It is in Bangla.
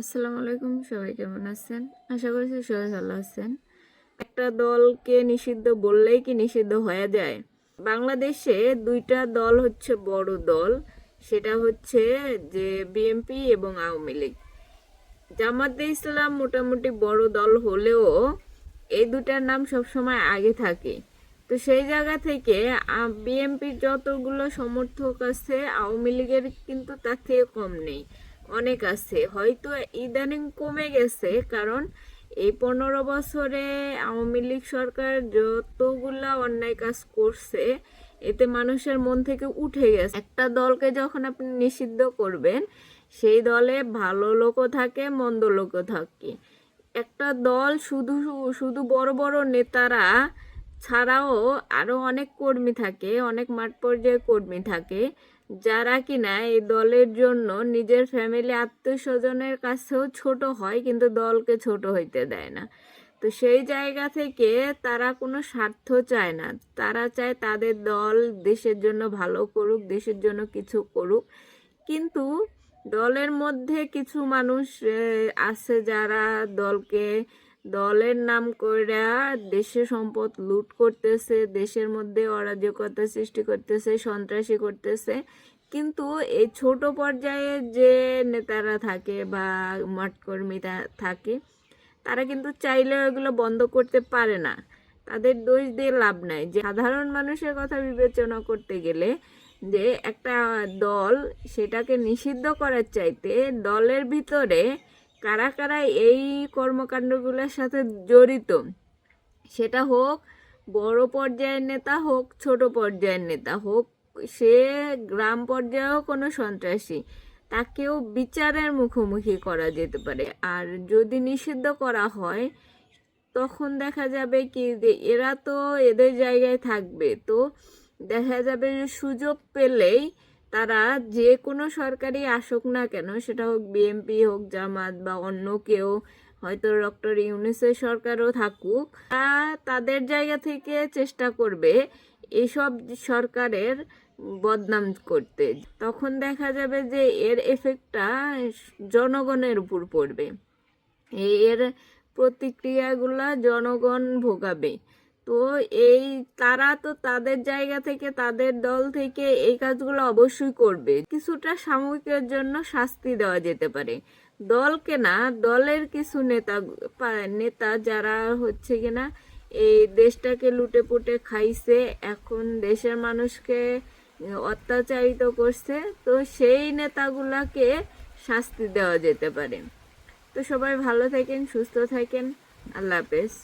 আসসালামু আলাইকুম, সবাই কেমন আছেন? আশা করছি সবাই ভালো আছেন। একটা দলকে নিষিদ্ধ বললেই কি নিষিদ্ধ হয়ে যায়? বাংলাদেশে দুইটা দল হচ্ছে বড় দল, সেটা হচ্ছে যে বিএনপি এবং আওয়ামী লীগ। জামাতে ইসলাম মোটামুটি বড় দল হলেও এই দুটার নাম সবসময় আগে থাকে। তো সেই জায়গা থেকে বিএনপির যতগুলো সমর্থক আছে আওয়ামী লীগের কিন্তু তার থেকে কম নেই, অনেক আছে। হয়তো ইদানিং কমে গেছে, কারণ এই 15 বছরে আওয়ামী লীগ সরকার যতগুলা অন্যায় কাজ করছে এতে মানুষের মন থেকে উঠে গেছে। একটা দলকে যখন আপনি নিষিদ্ধ করবেন, সেই দলে ভালো লোকও থাকে, মন্দ লোকও থাকে। একটা দল শুধু শুধু বড় বড় নেতারা ছাড়াও আরো অনেক কর্মী থাকে, অনেক মাঠ পর্যায়ে কর্মী থাকে, যারা কিনা এই দলের জন্য নিজের ফ্যামিলি আত্মীয় স্বজনের কাছেও ছোট হয়, কিন্তু দলকে ছোট হইতে দেয় না। তো সেই জায়গা থেকে তারা কোনো স্বার্থ চায় না, তারা চায় তাদের দল দেশের জন্য ভালো করুক, দেশের জন্য কিছু করুক। কিন্তু দলের মধ্যে কিছু মানুষ আছে যারা দলের নাম কইরা দেশের সম্পদ লুট করতেছে, দেশের মধ্যে অরাজকতা সৃষ্টি করতেছে, সন্ত্রাসী করতেছে। কিন্তু এই ছোট পর্যায়ে যে নেতারা থাকে বা মাঠকর্মী থাকে, তারা কিন্তু চাইলেও এগুলো বন্ধ করতে পারে না। তাদের দোষ দিয়ে লাভ নাই। যে সাধারণ মানুষের কথা বিবেচনা করতে গেলে যে একটা দল, সেটাকে নিষিদ্ধ করার চাইতে দলের ভিতরে কারা কারা এই কর্মকাণ্ডগুলোর সাথে জড়িত, সেটা হোক বড় পর্যায়ের নেতা হোক, ছোট পর্যায়ের নেতা হোক, সে গ্রাম পর্যায়েও কোনো সন্ত্রাসী, তাকেও বিচারের মুখোমুখি করা যেতে পারে। আর যদি নিষিদ্ধ করা হয়, তখন দেখা যাবে কি যে এরা তো এদের জায়গায় থাকবে, তো দেখা যাবে যে সুযোগ পেলেই তারা যে কোনো সরকারি আসুক না কেন, সেটা হোক বিএনপি হোক, জামাত বা অন্য কেউ, হয়তো ডক্টর ইউনূসের সরকারও থাকুক, তাদের জায়গা থেকে চেষ্টা করবে এইসব সরকারের বদনাম করতে। তখন দেখা যাবে যে এর এফেক্টটা জনগণের উপর পড়বে, এর প্রতিক্রিয়াগুলা জনগণ ভোগাবে। তো তারা তো তাদের জায়গা থেকে, তাদের দল থেকে এই কাজগুলো অবশ্যই করবে। কিছুটা সাময়িকের জন্য শাস্তি দেওয়া যেতে পারে, দলকে না, দলের কিছু নেতা যারা হচ্ছে কিনা এই দেশটাকে লুটে পুটে খাইছে, এখন দেশের মানুষকে অত্যাচারিত করছে, তো সেই নেতাগুলাকে শাস্তি দেওয়া যেতে পারে। তো সবাই ভালো থাকেন, সুস্থ থাকেন, আল্লাহ হাফেজ।